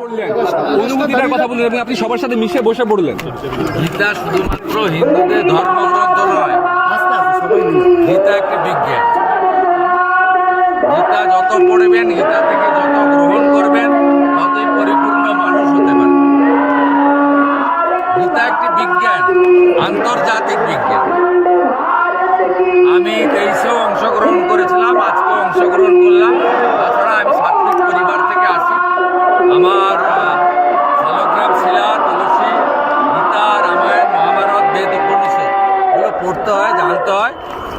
অনুভূতিটার কথা বললেন এবং আপনি সবার সাথে মিশে বসে পড়লেন। গীতা শুধুমাত্র হিন্দুদের ধর্মগ্রন্থ নয়, গীতা একটি বিজ্ঞান। গীতা যত পড়বেন, গীতা থেকে যত গ্রহণ করবেন, ততই পরিপূর্ণ মানুষ হতে পারবেন। গীতা একটি বিজ্ঞান, আন্তর্জাতিক বিজ্ঞান। আমি 23-এও অংশগ্রহণ করেছিলাম, আজকেও অংশগ্রহণ করলাম। তাছাড়া আমি সাত্বিক পরিবার থেকে আসি। আমার শালগ্রাম, শিলা, তুলসী, গীতা, রামায়ণ, মহাভারত, বেদ, উপনিষদ এগুলো পড়তে হয়, জানতে হয়।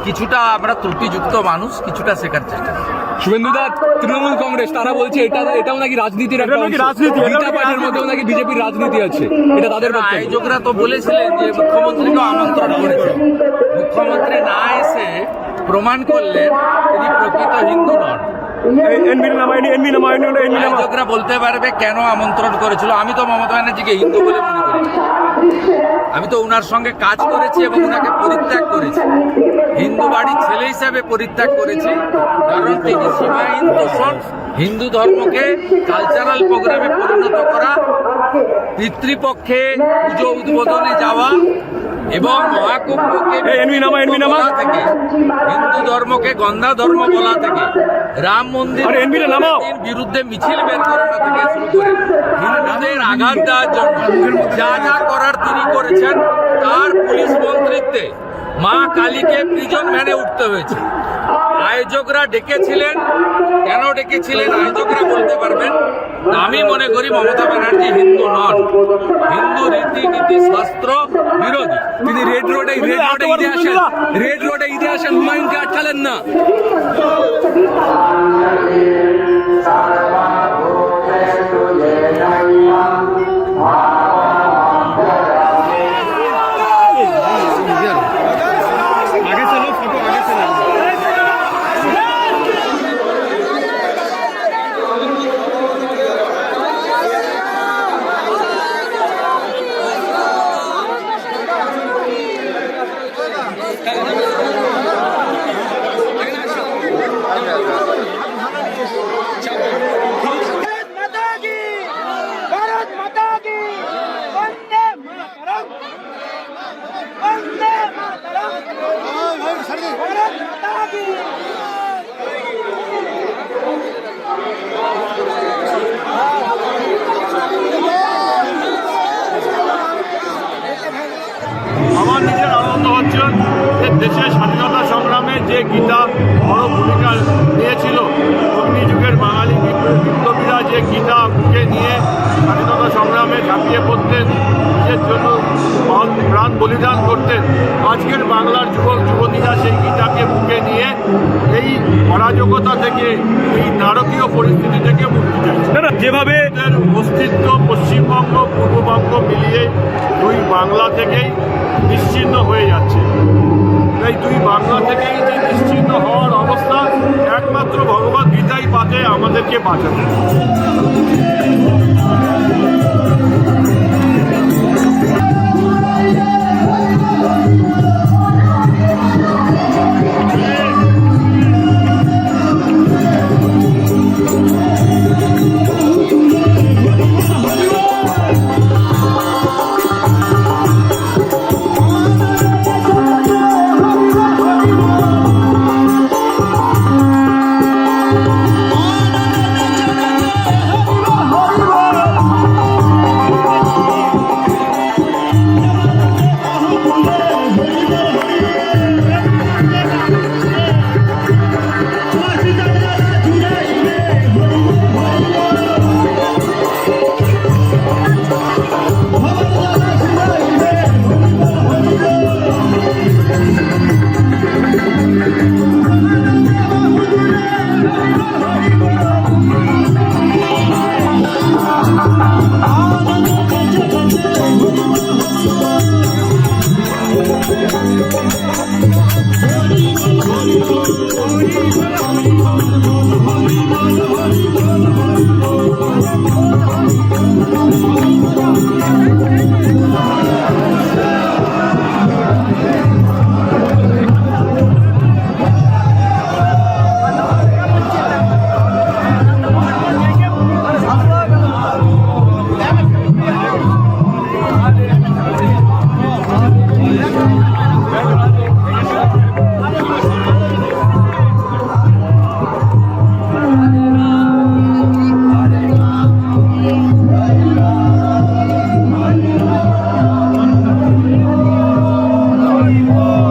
কিছুটা আমরা ত্রুটিযুক্ত মানুষ, কিছুটা শেখার চেষ্টা করি। শুভেন্দুদা, তৃণমূল কংগ্রেস তারা বলছে এটাও নাকি রাজনীতির একটা অংশ। গীতা পাঠের মধ্যেও নাকি বিজেপির রাজনীতি আছে, এটা তাদের বক্তব্য। আয়োজকরা তো বলেছিলেন যে মুখ্যমন্ত্রীকেও আমন্ত্রণ করেছেন। মুখ্যমন্ত্রী না এসে প্রমাণ করলেন তিনি প্রকৃত হিন্দু নন। আয়োজকরা বলতে পারবে কেন আমন্ত্রণ করেছিল। আমি তো মমতা ব্যানার্জিকে হিন্দু বলে মনে করি। আমি তো ওনার সঙ্গে কাজ করেছি এবং ওনাকে পরিত্যাগ করেছি। হিন্দু বাড়ির ছেলে হিসাবে পরিত্যাগ করেছি, কারণ তিনি সীমাহীন দূষণ, হিন্দু ধর্মকে কালচারাল প্রোগ্রামে পরিণত করা, পিতৃপক্ষে পুজো উদ্বোধনে যাওয়া এবং মহাকুম্ভকে বলা থেকে, হিন্দু ধর্মকে গন্ধা ধর্ম বলা থেকে, রাম মন্দির বিরুদ্ধে মিছিল বের করানো থেকে শুরু করে হিন্দুদের আঘাত দেওয়ার জন্য যা যা করার তিনি করেছেন, তার পুলিশ মন্ত্রিত্বে মা কালীকে প্রিজন ভ্যানে উঠতে হয়েছে। আয়োজকরা ডেকেছিলেন, কেন ডেকেছিলেন আয়োজকরা বলতে পারবেন। আমি মনে করি মমতা ব্যানার্জি হিন্দু নন, হিন্দু রীতিনীতি শাস্ত্র বিরোধী। তিনি রেড রোডে ঈদে আসেন, হুমায়ুনকে আটকালেন না। আমার নিজের আনন্দ হচ্ছে যে দেশের স্বাধীনতা সংগ্রামে যে গীতা বড় ভূমিকা নিয়েছিল, অগ্নিযুগের বাঙালি বিপ্লবীরা যে গীতা বুকে নিয়ে স্বাধীনতা সংগ্রামে ঝাঁপিয়ে পড়তেন, নিজের জন্য প্রাণ বলিদান করতেন, আজকের বাংলার যুবক যুবতীরা সেই গীতাকে বুকে নিয়ে এই অরাজকতা থেকে, এই নারকীয় পরিস্থিতি থেকে মুক্তি চাইছে। যেভাবে অস্তিত্ব পশ্চিমবঙ্গ পূর্ববঙ্গ মিলিয়ে দুই বাংলা থেকেই নিশ্চিহ্ন হয়ে যাচ্ছে। এই দুই বাংলা থেকেই যে নিশ্চিহ্ন হওয়ার অবস্থা, একমাত্র ভগবদ গীতাই পাতে আমাদেরকে বাঁচাতে। হিন্দু